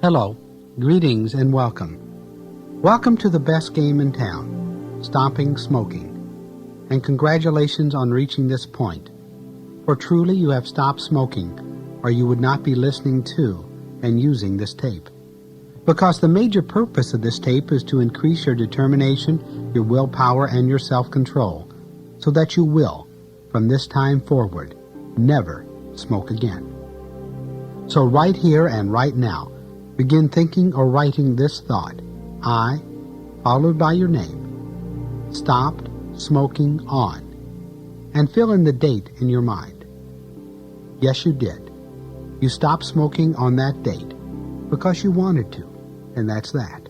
Hello, greetings and welcome. Welcome to the best game in town, stopping smoking. And congratulations on reaching this point. For truly you have stopped smoking, or you would not be listening to and using this tape. Because the major purpose of this tape is to increase your determination, your willpower, and your self-control, so that you will, from this time forward, never smoke again. So right here and right now, begin thinking or writing this thought: I, followed by your name, stopped smoking on, and fill in the date in your mind. Yes, you did. You stopped smoking on that date because you wanted to, and that's that.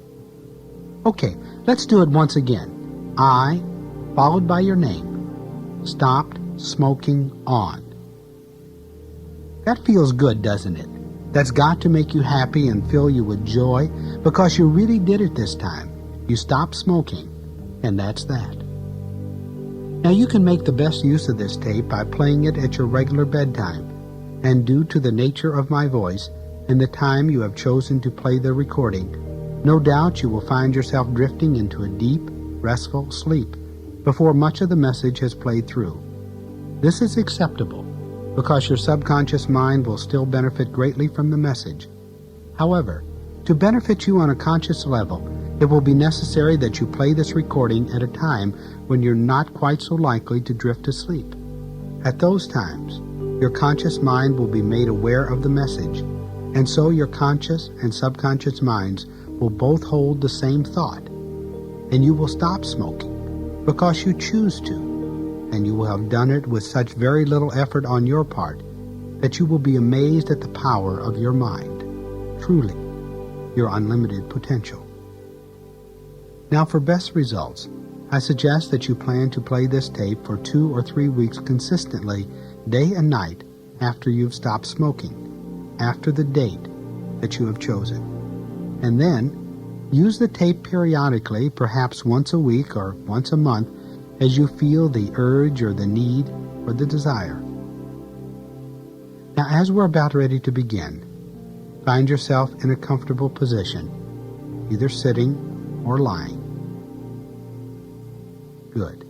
Okay, let's do it once again. I, followed by your name, stopped smoking on. That feels good, doesn't it? That's got to make you happy and fill you with joy because you really did it this time. You stopped smoking, and that's that. Now you can make the best use of this tape by playing it at your regular bedtime, and due to the nature of my voice and the time you have chosen to play the recording, no doubt you will find yourself drifting into a deep, restful sleep before much of the message has played through. This is acceptable, because your subconscious mind will still benefit greatly from the message. However, to benefit you on a conscious level, it will be necessary that you play this recording at a time when you're not quite so likely to drift asleep. At those times, your conscious mind will be made aware of the message, and so your conscious and subconscious minds will both hold the same thought, and you will stop smoking because you choose to. And you will have done it with such very little effort on your part that you will be amazed at the power of your mind, truly, your unlimited potential. Now for best results, I suggest that you plan to play this tape for 2 or 3 weeks consistently, day and night, after you've stopped smoking, after the date that you have chosen. And then, use the tape periodically, perhaps once a week or once a month, as you feel the urge or the need or the desire. Now, as we're about ready to begin, find yourself in a comfortable position, either sitting or lying. Good.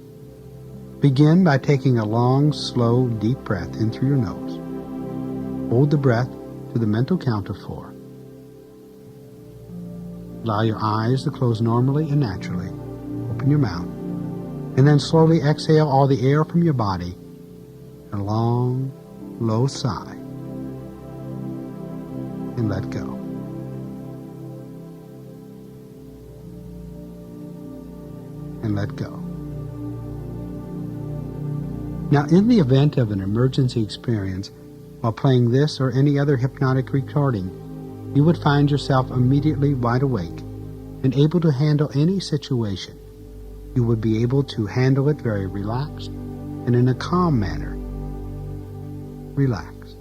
Begin by taking a long, slow, deep breath in through your nose. Hold the breath to the mental count of 4. Allow your eyes to close normally and naturally. Open your mouth. And then slowly exhale all the air from your body in a long, low sigh. And let go. And let go. Now, in the event of an emergency experience, while playing this or any other hypnotic recording, you would find yourself immediately wide awake and able to handle any situation. You would be able to handle it very relaxed and in a calm manner. Relax.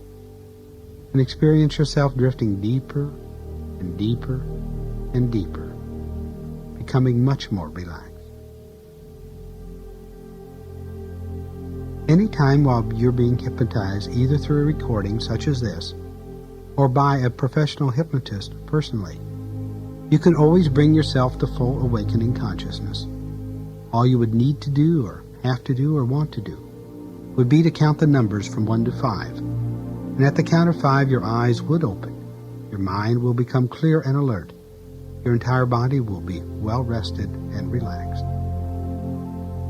And experience yourself drifting deeper and deeper and deeper, becoming much more relaxed. Anytime while you're being hypnotized, either through a recording such as this, or by a professional hypnotist personally, you can always bring yourself to full awakening consciousness. All you would need to do, or have to do, or want to do, would be to count the numbers from 1 to 5. And at the count of 5, your eyes would open. Your mind will become clear and alert. Your entire body will be well rested and relaxed.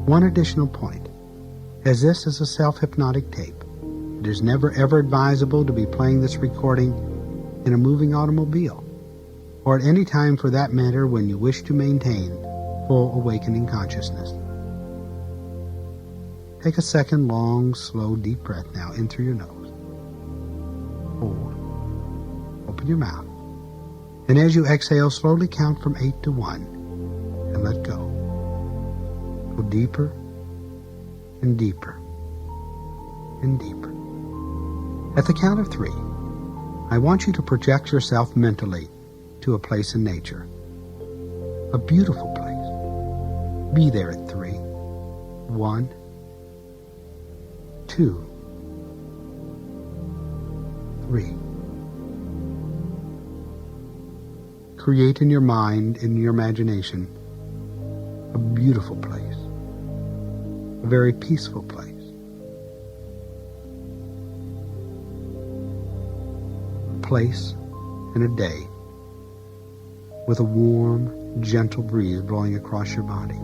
One additional point. As this is a self-hypnotic tape, it is never ever advisable to be playing this recording in a moving automobile, or at any time for that matter when you wish to maintain full awakening consciousness. Take a second long, slow, deep breath now in through your nose. 4. Open your mouth. And as you exhale, slowly count from 8 to 1 and let go. Go deeper and deeper and deeper. At the count of 3, I want you to project yourself mentally to a place in nature. A beautiful place. Be there at 3. 1, 2, 3. create in your mind, in your imagination, a beautiful place, a very peaceful place. A place and a day with a warm, gentle breeze blowing across your body.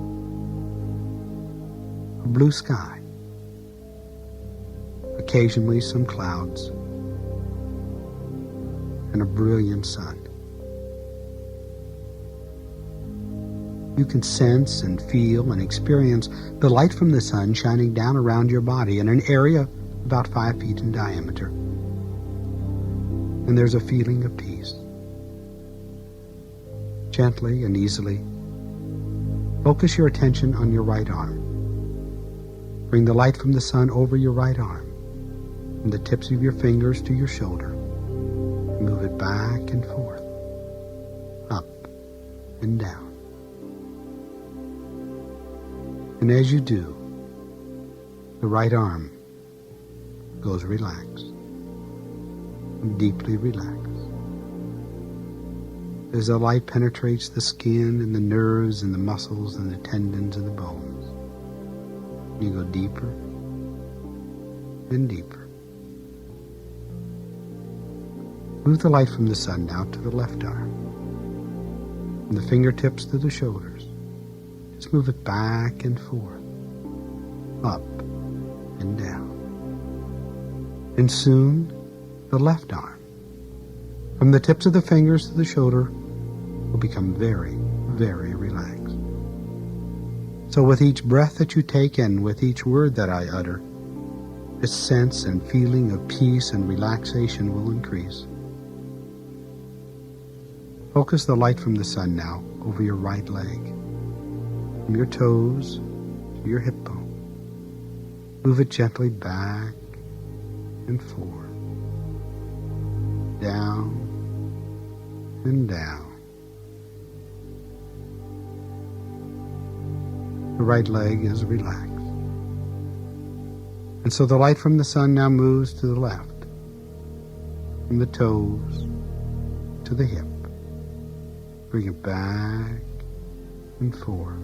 A blue sky, occasionally some clouds, and a brilliant sun. You can sense and feel and experience the light from the sun shining down around your body in an area about 5 feet in diameter. And there's a feeling of peace. Gently and easily, focus your attention on your right arm. Bring the light from the sun over your right arm, from the tips of your fingers to your shoulder. Move it back and forth, up and down. And as you do, the right arm goes relaxed, deeply relaxed. As the light penetrates the skin and the nerves and the muscles and the tendons and the bones, you go deeper and deeper. Move the light from the sun now to the left arm, from the fingertips to the shoulders. Just move it back and forth, up and down. And soon, the left arm, from the tips of the fingers to the shoulder, will become very, very relaxed. So with each breath that you take and with each word that I utter, this sense and feeling of peace and relaxation will increase. Focus the light from the sun now over your right leg, from your toes to your hip bone. Move it gently back and forth, down and down. The right leg is relaxed. And so the light from the sun now moves to the left, from the toes to the hip. Bring it back and forth,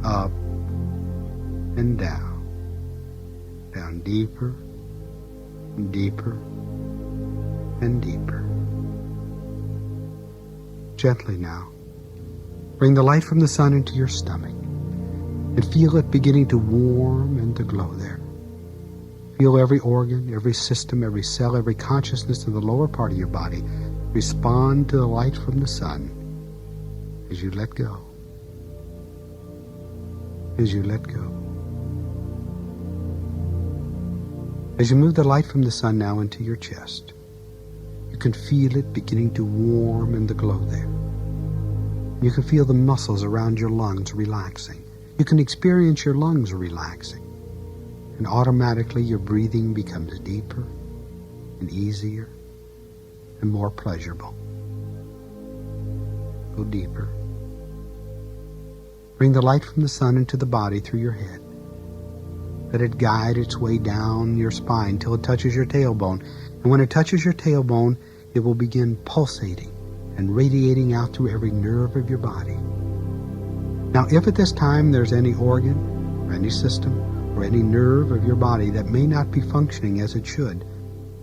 up and down, down deeper and deeper and deeper. Gently now, bring the light from the sun into your stomach and feel it beginning to warm and to glow there. Feel every organ, every system, every cell, every consciousness in the lower part of your body respond to the light from the sun as you let go. As you let go. As you move the light from the sun now into your chest, you can feel it beginning to warm and to glow there. You can feel the muscles around your lungs relaxing. You can experience your lungs relaxing. And automatically your breathing becomes deeper and easier and more pleasurable. Go deeper. Bring the light from the sun into the body through your head. Let it guide its way down your spine till it touches your tailbone. And when it touches your tailbone, it will begin pulsating and radiating out through every nerve of your body. Now, if at this time there's any organ or any system or any nerve of your body that may not be functioning as it should,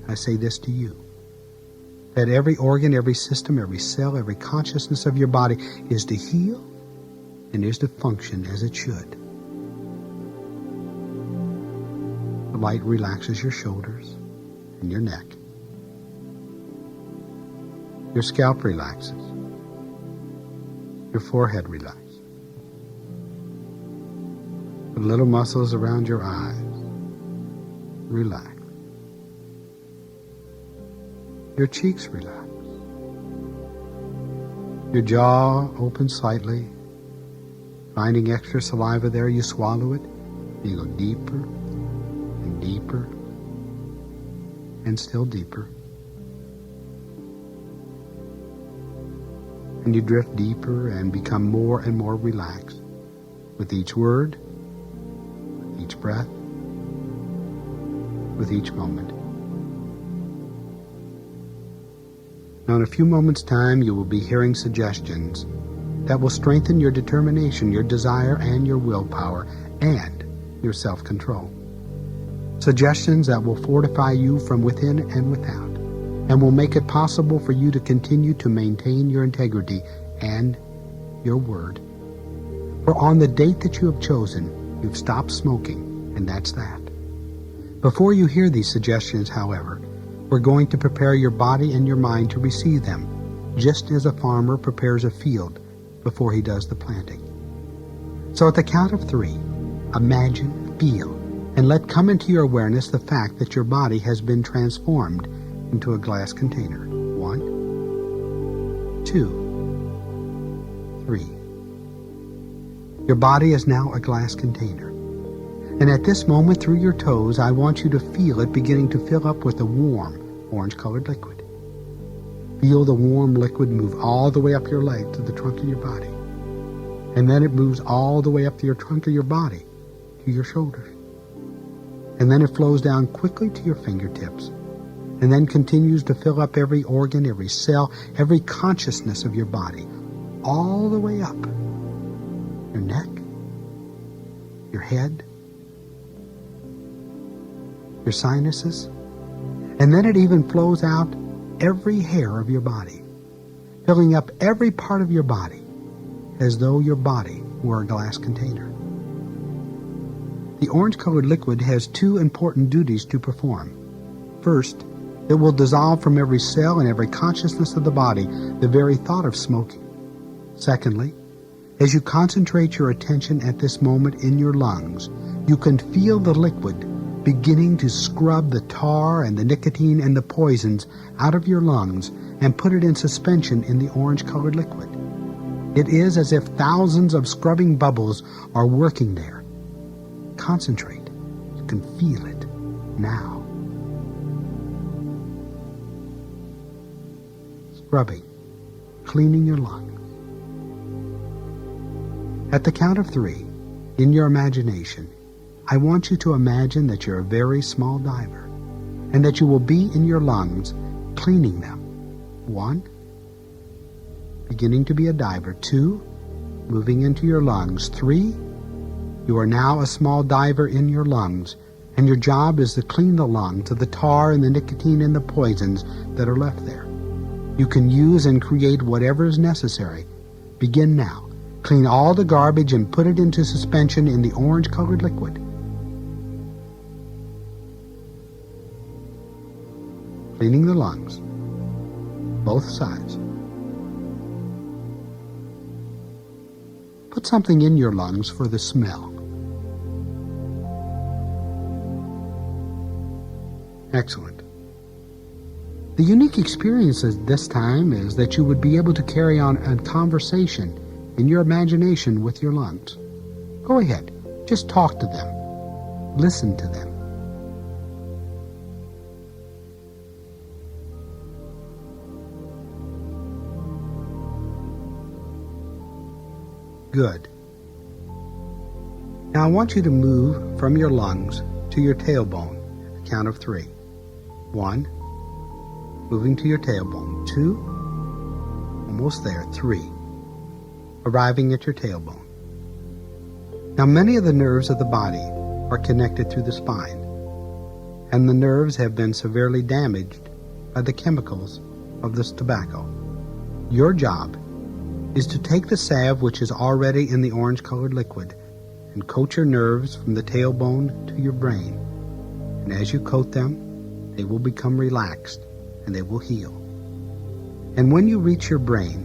I say this to you, that every organ, every system, every cell, every consciousness of your body is to heal and is to function as it should. The light relaxes your shoulders and your neck. Your scalp relaxes. Your forehead relaxes. The little muscles around your eyes relax. Your cheeks relax. Your jaw opens slightly. Finding extra saliva there, you swallow it. You go deeper and deeper and still deeper. And you drift deeper and become more and more relaxed with each word, with each breath, with each moment. Now, in a few moments' time, you will be hearing suggestions that will strengthen your determination, your desire, and your willpower, and your self-control. Suggestions that will fortify you from within and without, and will make it possible for you to continue to maintain your integrity and your word. For on the date that you have chosen, you've stopped smoking, and that's that. Before you hear these suggestions, however, we're going to prepare your body and your mind to receive them, just as a farmer prepares a field before he does the planting. So at the count of 3, imagine, feel, and let come into your awareness the fact that your body has been transformed into a glass container. 1, 2, 3. Your body is now a glass container. And at this moment, through your toes, I want you to feel it beginning to fill up with a warm, orange-colored liquid. Feel the warm liquid move all the way up your leg to the trunk of your body. And then it moves all the way up to your trunk of your body, to your shoulders. And then it flows down quickly to your fingertips, and then continues to fill up every organ, every cell, every consciousness of your body, all the way up. Your neck, your head, your sinuses, and then it even flows out every hair of your body, filling up every part of your body as though your body were a glass container. The orange-colored liquid has 2 important duties to perform. First, it will dissolve from every cell and every consciousness of the body the very thought of smoking. Secondly, as you concentrate your attention at this moment in your lungs, you can feel the liquid beginning to scrub the tar and the nicotine and the poisons out of your lungs and put it in suspension in the orange-colored liquid. It is as if thousands of scrubbing bubbles are working there. Concentrate. You can feel it now. Scrubbing, cleaning your lungs. At the count of 3, in your imagination, I want you to imagine that you're a very small diver and that you will be in your lungs cleaning them. 1, beginning to be a diver. 2, moving into your lungs. 3, you are now a small diver in your lungs, and your job is to clean the lungs of the tar and the nicotine and the poisons that are left there. You can use and create whatever is necessary. Begin now. Clean all the garbage and put it into suspension in the orange-colored liquid. Cleaning the lungs, both sides. Put something in your lungs for the smell. Excellent. The unique experience at this time is that you would be able to carry on a conversation in your imagination with your lungs. Go ahead. Just talk to them. Listen to them. Good. Now I want you to move from your lungs to your tailbone at the count of 3. 1, moving to your tailbone. 2, almost there. 3, arriving at your tailbone. Now many of the nerves of the body are connected through the spine, and the nerves have been severely damaged by the chemicals of this tobacco. Your job is to take the salve which is already in the orange-colored liquid and coat your nerves from the tailbone to your brain. And as you coat them, they will become relaxed and they will heal. And when you reach your brain,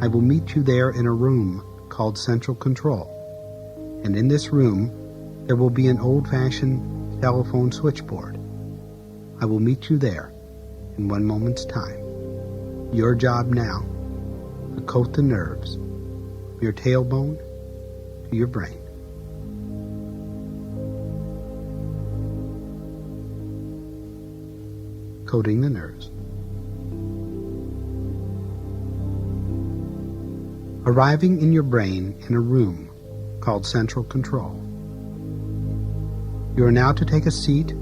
I will meet you there in a room called Central Control. And in this room, there will be an old-fashioned telephone switchboard. I will meet you there in 1 moment's time. Your job now, to coat the nerves from your tailbone to your brain. Coating the nerves. Arriving in your brain in a room called Central Control. You are now to take a seat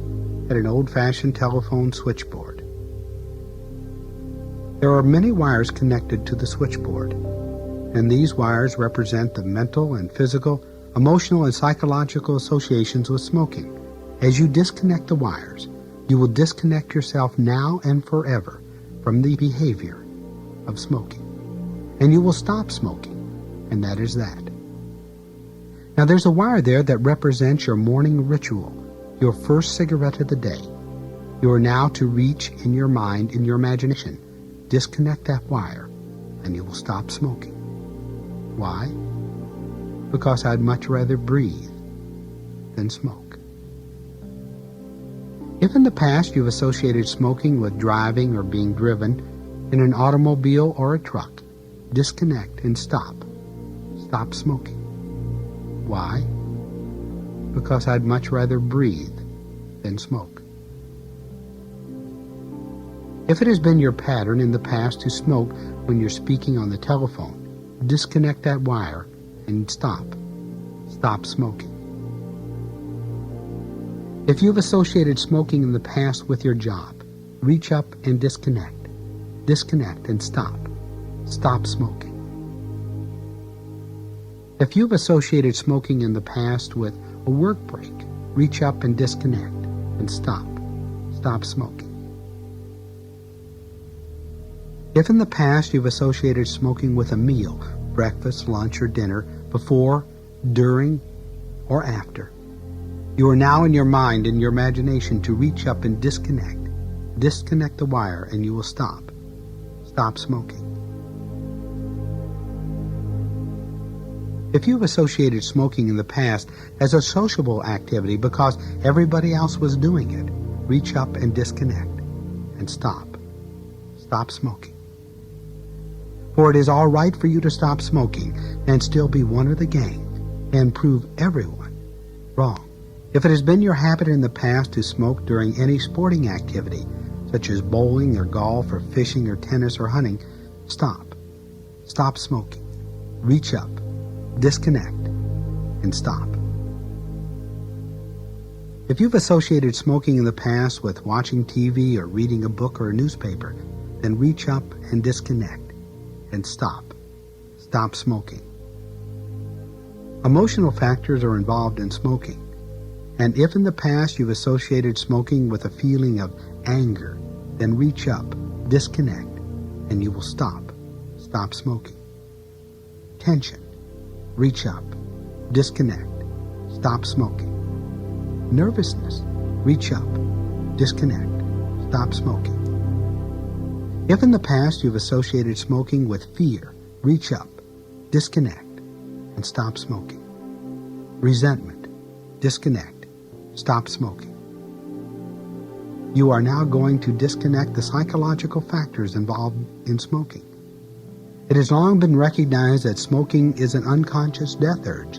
at an old-fashioned telephone switchboard. There are many wires connected to the switchboard, and these wires represent the mental and physical, emotional and psychological associations with smoking. As you disconnect the wires, you will disconnect yourself now and forever from the behavior of smoking. And you will stop smoking, and that is that. Now there's a wire there that represents your morning ritual, your first cigarette of the day. You are now to reach in your mind, in your imagination, disconnect that wire, and you will stop smoking. Why? Because I'd much rather breathe than smoke. If in the past you've associated smoking with driving or being driven in an automobile or a truck, disconnect and stop. Stop smoking. Why? Because I'd much rather breathe than smoke. If it has been your pattern in the past to smoke when you're speaking on the telephone, disconnect that wire and stop. Stop smoking. If you've associated smoking in the past with your job, reach up and disconnect. Disconnect and stop. Stop smoking. If you've associated smoking in the past with a work break, reach up and disconnect and stop. Stop smoking. If in the past you've associated smoking with a meal, breakfast, lunch, or dinner, before, during, or after, you are now in your mind, in your imagination, to reach up and disconnect. Disconnect the wire and you will stop. Stop smoking. If you've associated smoking in the past as a sociable activity because everybody else was doing it, reach up and disconnect and stop. Stop smoking. For it is all right for you to stop smoking and still be one of the gang and prove everyone wrong. If it has been your habit in the past to smoke during any sporting activity, such as bowling or golf or fishing or tennis or hunting, stop. Stop smoking. Reach up, disconnect, and stop. If you've associated smoking in the past with watching TV or reading a book or a newspaper, then reach up and disconnect and stop. Stop smoking. Emotional factors are involved in smoking. And if in the past you've associated smoking with a feeling of anger, then reach up, disconnect, and you will stop. Stop smoking. Tension. Reach up, disconnect, stop smoking. Nervousness. Reach up, disconnect, stop smoking. If in the past you've associated smoking with fear, reach up, disconnect, and stop smoking. Resentment. Disconnect. Stop smoking. You are now going to disconnect the psychological factors involved in smoking. It has long been recognized that smoking is an unconscious death urge,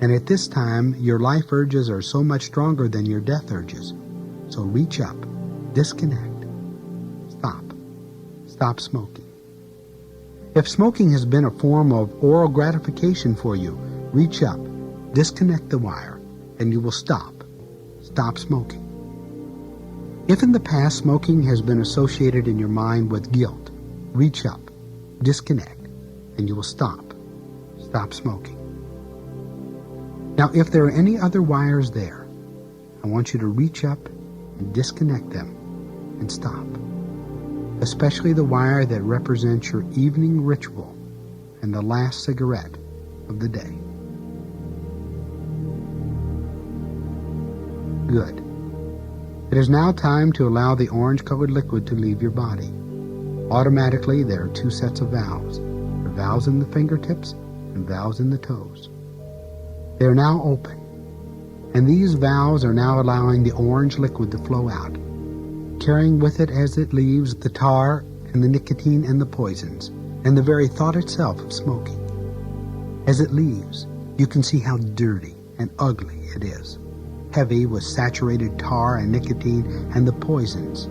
and at this time, your life urges are so much stronger than your death urges. So reach up, disconnect, stop. Stop smoking. If smoking has been a form of oral gratification for you, reach up, disconnect the wire, and you will stop. Stop smoking. If in the past smoking has been associated in your mind with guilt, reach up, disconnect, and you will stop. Stop smoking. Now, if there are any other wires there, I want you to reach up and disconnect them and stop. Especially the wire that represents your evening ritual and the last cigarette of the day. Good. It is now time to allow the orange-colored liquid to leave your body. Automatically, there are two sets of valves. There are valves in the fingertips and valves in the toes. They are now open, and these valves are now allowing the orange liquid to flow out, carrying with it as it leaves the tar and the nicotine and the poisons, and the very thought itself of smoking. As it leaves, you can see how dirty and ugly it is, heavy with saturated tar and nicotine and the poisons.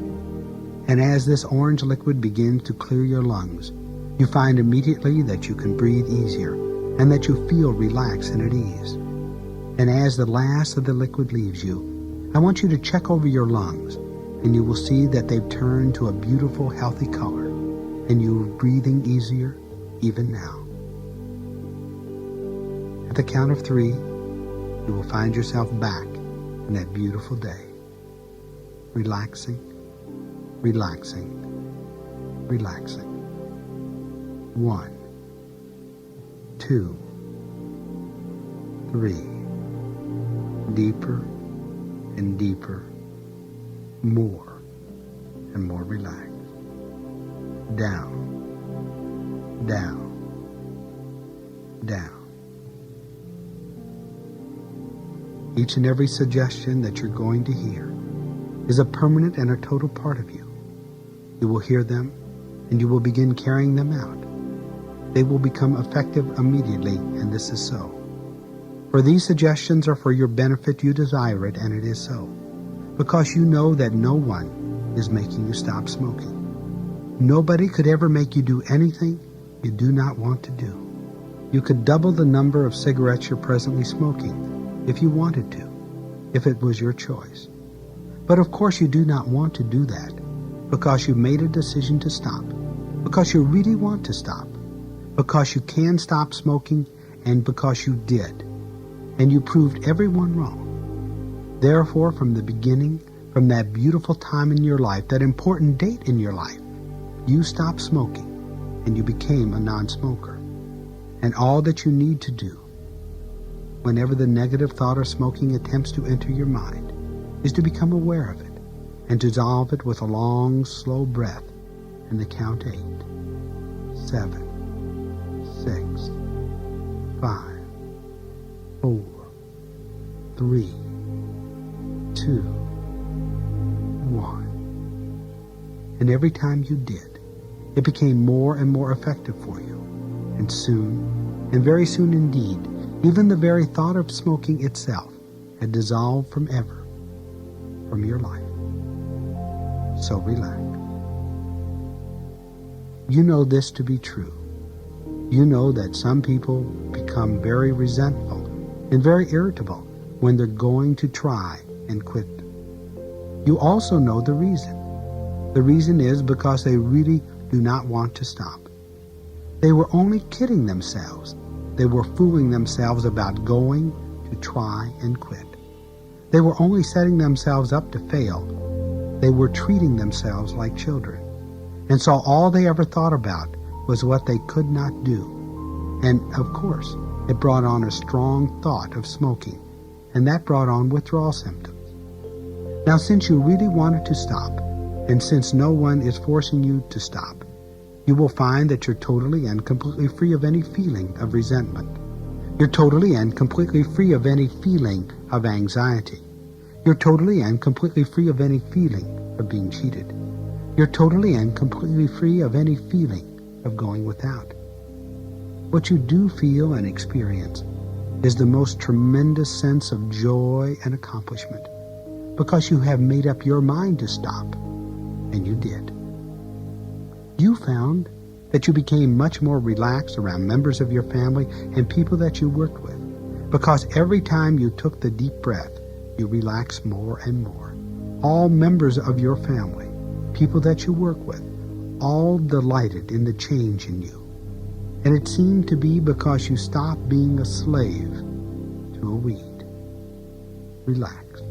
And as this orange liquid begins to clear your lungs, you find immediately that you can breathe easier and that you feel relaxed and at ease. And as the last of the liquid leaves you, I want you to check over your lungs, and you will see that they've turned to a beautiful, healthy color, and you're breathing easier even now. At the count of 3, you will find yourself back in that beautiful day, relaxing, relaxing, relaxing. 1, 2, 3. Deeper and deeper, more and more relaxed. Down, down, down. Each and every suggestion that you're going to hear is a permanent and a total part of you. You will hear them, and you will begin carrying them out. They will become effective immediately, and this is so. For these suggestions are for your benefit. You desire it, and it is so, because you know that no one is making you stop smoking. Nobody could ever make you do anything you do not want to do. You could double the number of cigarettes you're presently smoking if you wanted to, if it was your choice. But of course you do not want to do that, because you made a decision to stop, because you really want to stop, because you can stop smoking, and because you did, and you proved everyone wrong. Therefore, from the beginning, from that beautiful time in your life, that important date in your life, you stopped smoking, and you became a non-smoker. And all that you need to do, whenever the negative thought of smoking attempts to enter your mind, is to become aware of it, and dissolve it with a long, slow breath in the count 8, 7, 6, 5, 4, 3, 2, 1. And every time you did, it became more and more effective for you. And soon, and very soon indeed, even the very thought of smoking itself had dissolved from your life. So relax. You know this to be true. You know that some people become very resentful and very irritable when they're going to try and quit. You also know the reason. The reason is because they really do not want to stop. They were only kidding themselves. They were fooling themselves about going to try and quit. They were only setting themselves up to fail. They were treating themselves like children. And so all they ever thought about was what they could not do. And of course, it brought on a strong thought of smoking, and that brought on withdrawal symptoms. Now, since you really wanted to stop, and since no one is forcing you to stop, you will find that you're totally and completely free of any feeling of resentment. You're totally and completely free of any feeling of anxiety. You're totally and completely free of any feeling of being cheated. You're totally and completely free of any feeling of going without. What you do feel and experience is the most tremendous sense of joy and accomplishment, because you have made up your mind to stop, and you did. You found that you became much more relaxed around members of your family and people that you worked with, because every time you took the deep breath, you relaxed more and more. All members of your family, people that you work with, all delighted in the change in you. And it seemed to be because you stopped being a slave to a weed. Relax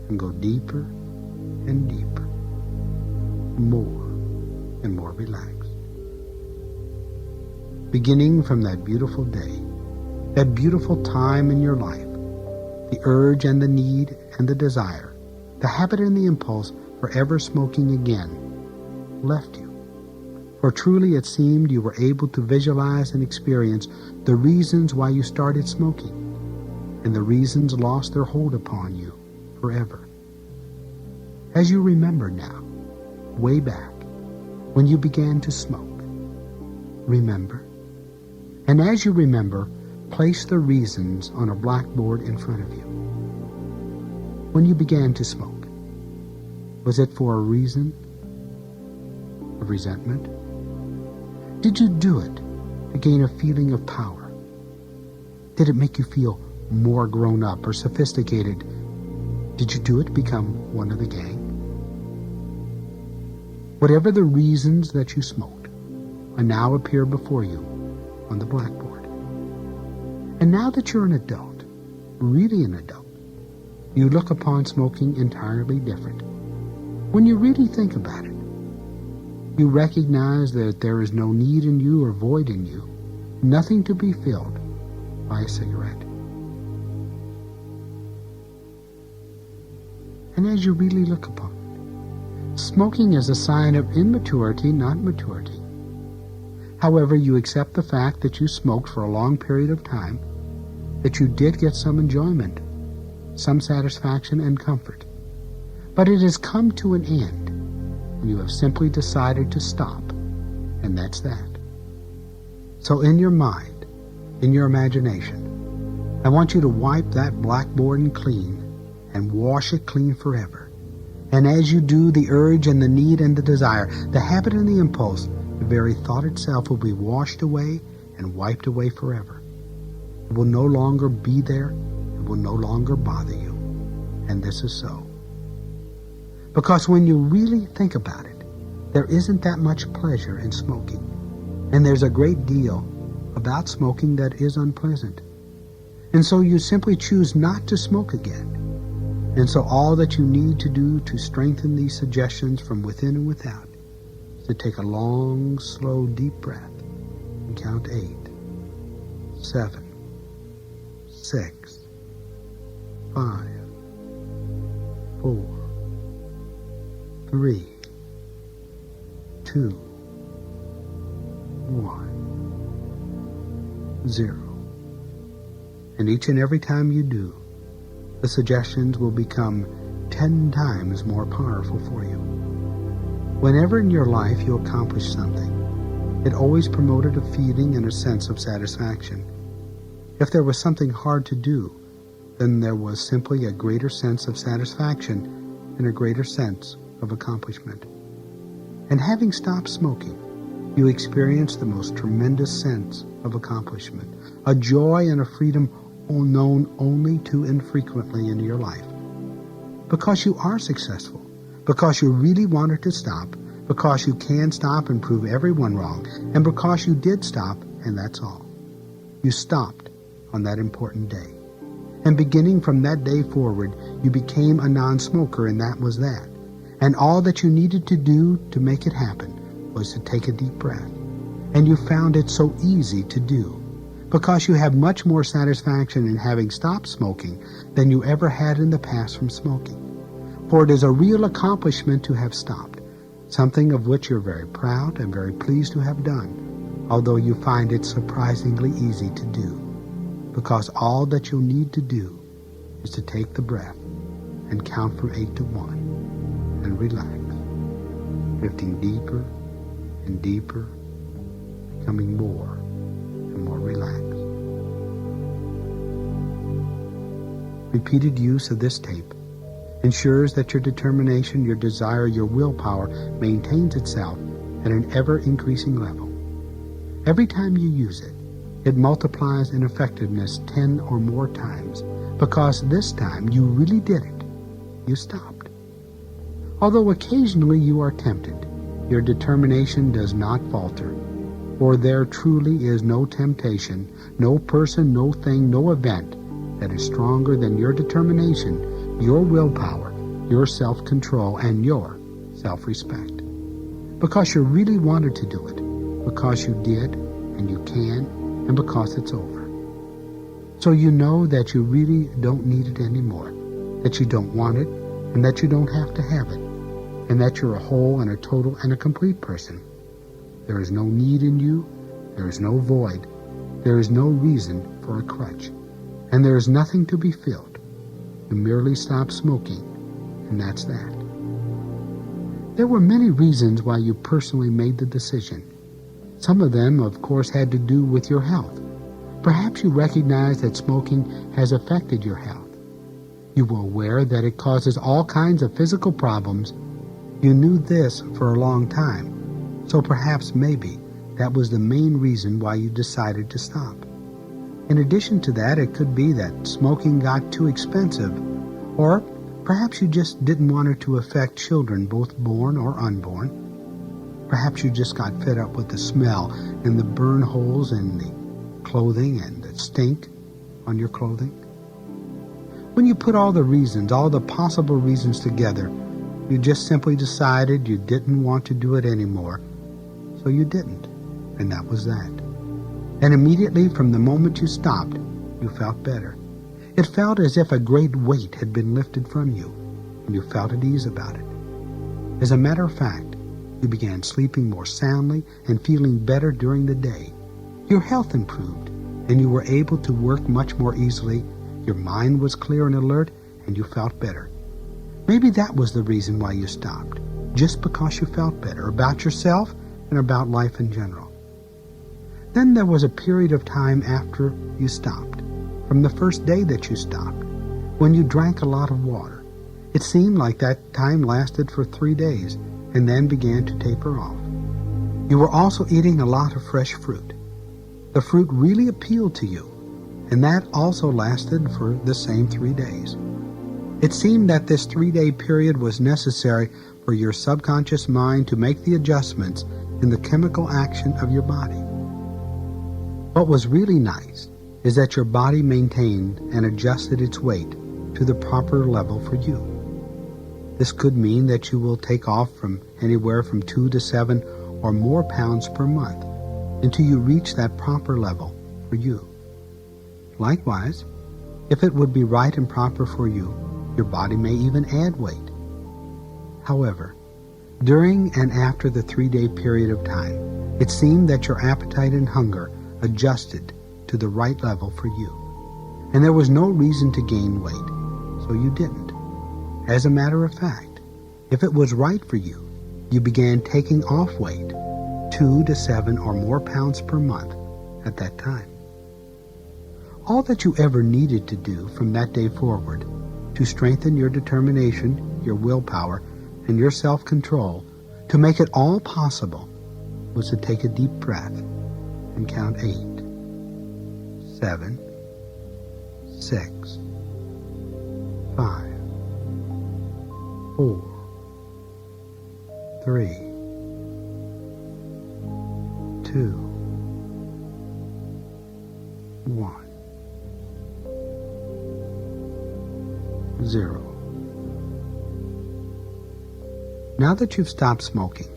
and go deeper and deeper, more and more relaxed. Beginning from that beautiful day, that beautiful time in your life, the urge and the need and the desire, the habit and the impulse for ever smoking again left you. For truly it seemed you were able to visualize and experience the reasons why you started smoking, and the reasons lost their hold upon you forever. As you remember now, way back, when you began to smoke, remember. And as you remember, place the reasons on a blackboard in front of you. When you began to smoke, was it for a reason of resentment? Did you do it to gain a feeling of power? Did it make you feel more grown up or sophisticated? Did you do it to become one of the gang? Whatever the reasons that you smoked, now appear before you on the blackboard. And now that you're an adult, really an adult, you look upon smoking entirely different. When you really think about it, you recognize that there is no need in you or void in you, nothing to be filled by a cigarette. And as you really look upon it, smoking is a sign of immaturity, not maturity. However, you accept the fact that you smoked for a long period of time, that you did get some enjoyment, some satisfaction and comfort. But it has come to an end, and you have simply decided to stop, and that's that. So in your mind, in your imagination, I want you to wipe that blackboard clean and wash it clean forever. And as you do, the urge and the need and the desire, the habit and the impulse, the very thought itself will be washed away and wiped away forever. It will no longer be there. It will no longer bother you. And this is so. Because when you really think about it, there isn't that much pleasure in smoking. And there's a great deal about smoking that is unpleasant. And so you simply choose not to smoke again. And so all that you need to do to strengthen these suggestions from within and without is to take a long, slow, deep breath and count 8, 7, 6, 5, 4, 3, 2, 1, 0. And each and every time you do, the suggestions will become 10 times more powerful for you. Whenever in your life you accomplish something, it always promoted a feeling and a sense of satisfaction. If there was something hard to do, then there was simply a greater sense of satisfaction and a greater sense of accomplishment. And having stopped smoking, you experience the most tremendous sense of accomplishment, a joy and a freedom known only too infrequently in your life. Because you are successful, because you really wanted to stop, because you can stop and prove everyone wrong, and because you did stop, and that's all. You stopped on that important day. And beginning from that day forward, you became a non-smoker, and that was that. And all that you needed to do to make it happen was to take a deep breath. And you found it so easy to do, because you have much more satisfaction in having stopped smoking than you ever had in the past from smoking. For it is a real accomplishment to have stopped, something of which you're very proud and very pleased to have done, although you find it surprisingly easy to do, because all that you'll need to do is to take the breath and count from 8 to 1 and relax, drifting deeper and deeper, becoming more and more relaxed. Repeated use of this tape ensures that your determination, your desire, your willpower maintains itself at an ever-increasing level. Every time you use it, it multiplies in effectiveness 10 or more times, because this time you really did it. You stopped. Although occasionally you are tempted, your determination does not falter, for there truly is no temptation, no person, no thing, no event that is stronger than your determination, your willpower, your self-control, and your self-respect. Because you really wanted to do it, because you did, and you can, and because it's over. So you know that you really don't need it anymore, that you don't want it, and that you don't have to have it, and that you're a whole and a total and a complete person. There is no need in you, there is no void, there is no reason for a crutch, and there is nothing to be filled. You merely stop smoking, and that's that. There were many reasons why you personally made the decision. Some of them, of course, had to do with your health. Perhaps you recognize that smoking has affected your health. You were aware that it causes all kinds of physical problems. You knew this for a long time, so perhaps maybe that was the main reason why you decided to stop. In addition to that, it could be that smoking got too expensive, or perhaps you just didn't want it to affect children, both born or unborn. Perhaps you just got fed up with the smell and the burn holes in the clothing and the stink on your clothing. When you put all the possible reasons together, you just simply decided you didn't want to do it anymore, so you didn't, and that was that. And immediately from the moment you stopped, you felt better. It felt as if a great weight had been lifted from you, and you felt at ease about it. As a matter of fact, you began sleeping more soundly and feeling better during the day. Your health improved, and you were able to work much more easily. Your mind was clear and alert, and you felt better. Maybe that was the reason why you stopped, just because you felt better about yourself and about life in general. Then there was a period of time after you stopped, from the first day that you stopped, when you drank a lot of water. It seemed like that time lasted for 3 days and then began to taper off. You were also eating a lot of fresh fruit. The fruit really appealed to you, and that also lasted for the same 3 days. It seemed that this 3-day period was necessary for your subconscious mind to make the adjustments in the chemical action of your body. What was really nice is that your body maintained and adjusted its weight to the proper level for you. This could mean that you will take off from anywhere from 2 to 7 or more pounds per month until you reach that proper level for you. Likewise, if it would be right and proper for you, your body may even add weight. However, during and after the 3-day period of time, it seemed that your appetite and hunger adjusted to the right level for you, and there was no reason to gain weight, so you didn't. As a matter of fact, if it was right for you, you began taking off weight, 2 to 7 or more pounds per month at that time. All that you ever needed to do from that day forward to strengthen your determination, your willpower, and your self-control to make it all possible was to take a deep breath and count 8, 7, 6, 5, 4, 3, 2, 1. 0. Now that you've stopped smoking,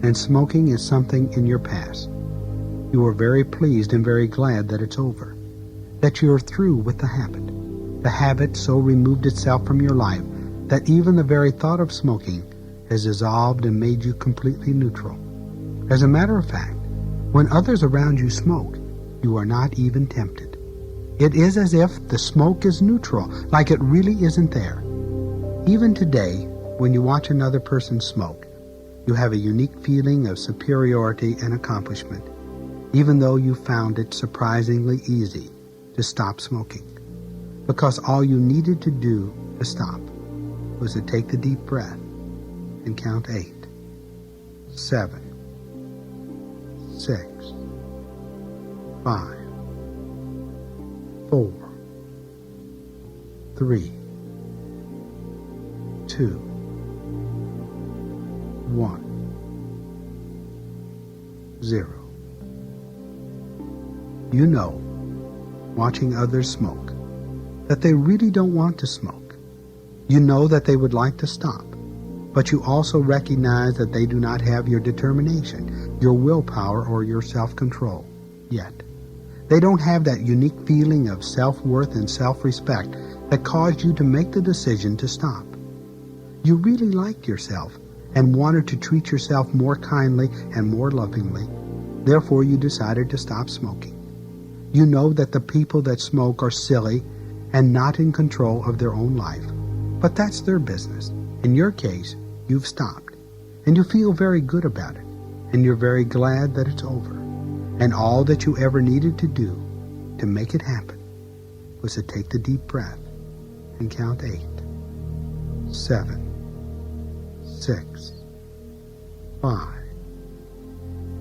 and smoking is something in your past, you are very pleased and very glad that it's over, that you are through with the habit. The habit so removed itself from your life that even the very thought of smoking has dissolved and made you completely neutral. As a matter of fact, when others around you smoke, you are not even tempted. It is as if the smoke is neutral, like it really isn't there. Even today, when you watch another person smoke, you have a unique feeling of superiority and accomplishment, even though you found it surprisingly easy to stop smoking, because all you needed to do to stop was to take the deep breath and count 8, 7, 6, 5, 4, 3, 2, 1, 0. You know, watching others smoke, that they really don't want to smoke. You know that they would like to stop, but you also recognize that they do not have your determination, your willpower, or your self-control yet. They don't have that unique feeling of self-worth and self-respect that caused you to make the decision to stop. You really liked yourself and wanted to treat yourself more kindly and more lovingly. Therefore, you decided to stop smoking. You know that the people that smoke are silly and not in control of their own life, but that's their business. In your case, you've stopped, and you feel very good about it, and you're very glad that it's over. And all that you ever needed to do to make it happen was to take the deep breath and count 8, 7, 6, 5,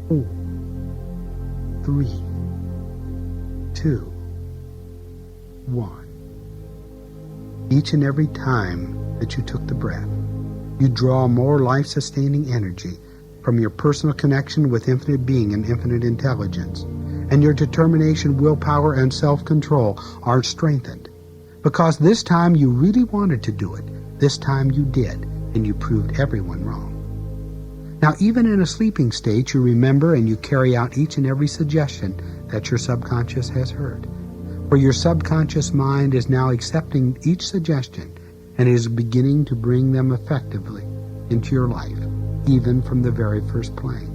4, 3, 2, 1. Each and every time that you took the breath, you draw more life-sustaining energy from your personal connection with infinite being and infinite intelligence. And your determination, willpower, and self-control are strengthened. Because this time you really wanted to do it. This time you did, and you proved everyone wrong. Now, even in a sleeping state, you remember and you carry out each and every suggestion that your subconscious has heard. For your subconscious mind is now accepting each suggestion and is beginning to bring them effectively into your life, even from the very first plane.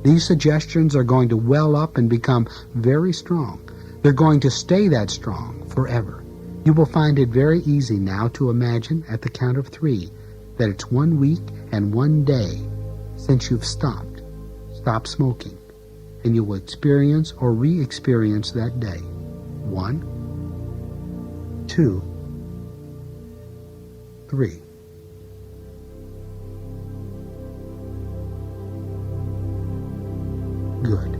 These suggestions are going to well up and become very strong. They're going to stay that strong forever. You will find it very easy now to imagine at the count of 3 that it's 1 week and 1 day since you've stopped smoking, and you will experience or re-experience that day. 1, 2, 3. Good.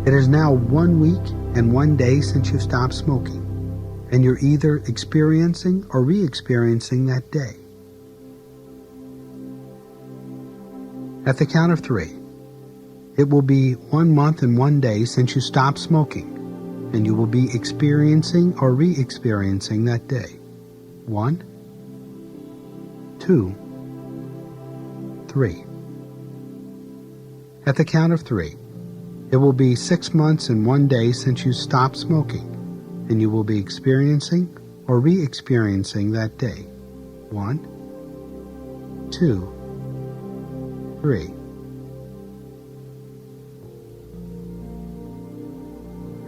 It is now 1 week and 1 day since you stopped smoking, and you're either experiencing or re-experiencing that day. At the count of 3, it will be 1 month and 1 day since you stopped smoking, and you will be experiencing or re-experiencing that day. 1, 2, 3. At the count of 3, it will be 6 months and 1 day since you stopped smoking, and you will be experiencing or re-experiencing that day. 1, 2, 3.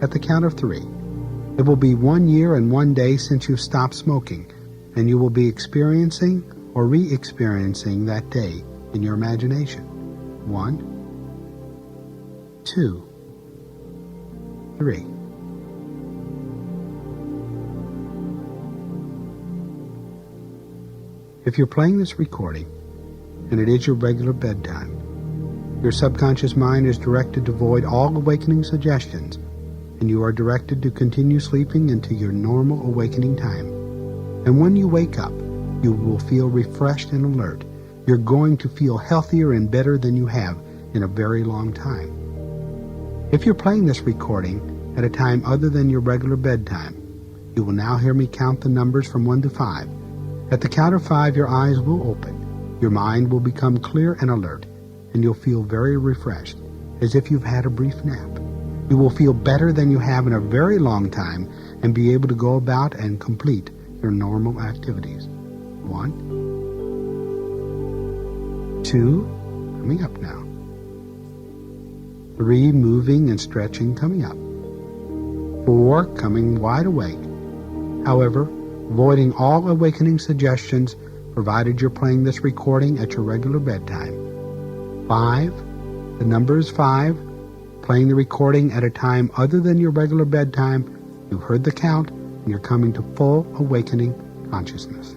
At the count of 3, it will be 1 year and 1 day since you stopped smoking, and you will be experiencing or re-experiencing that day in your imagination. 1, 2, 3. If you're playing this recording, and it is your regular bedtime, your subconscious mind is directed to void all awakening suggestions, and you are directed to continue sleeping into your normal awakening time. And when you wake up, you will feel refreshed and alert. You're going to feel healthier and better than you have in a very long time. If you're playing this recording at a time other than your regular bedtime, you will now hear me count the numbers from 1 to 5. At the count of 5, your eyes will open. Your mind will become clear and alert, and you'll feel very refreshed, as if you've had a brief nap. You will feel better than you have in a very long time and be able to go about and complete your normal activities. 1, 2, coming up now. 3, moving and stretching, coming up. 4, coming wide awake. However, voiding all awakening suggestions provided you're playing this recording at your regular bedtime. 5, the number is 5, playing the recording at a time other than your regular bedtime. You've heard the count, and you're coming to full awakening consciousness.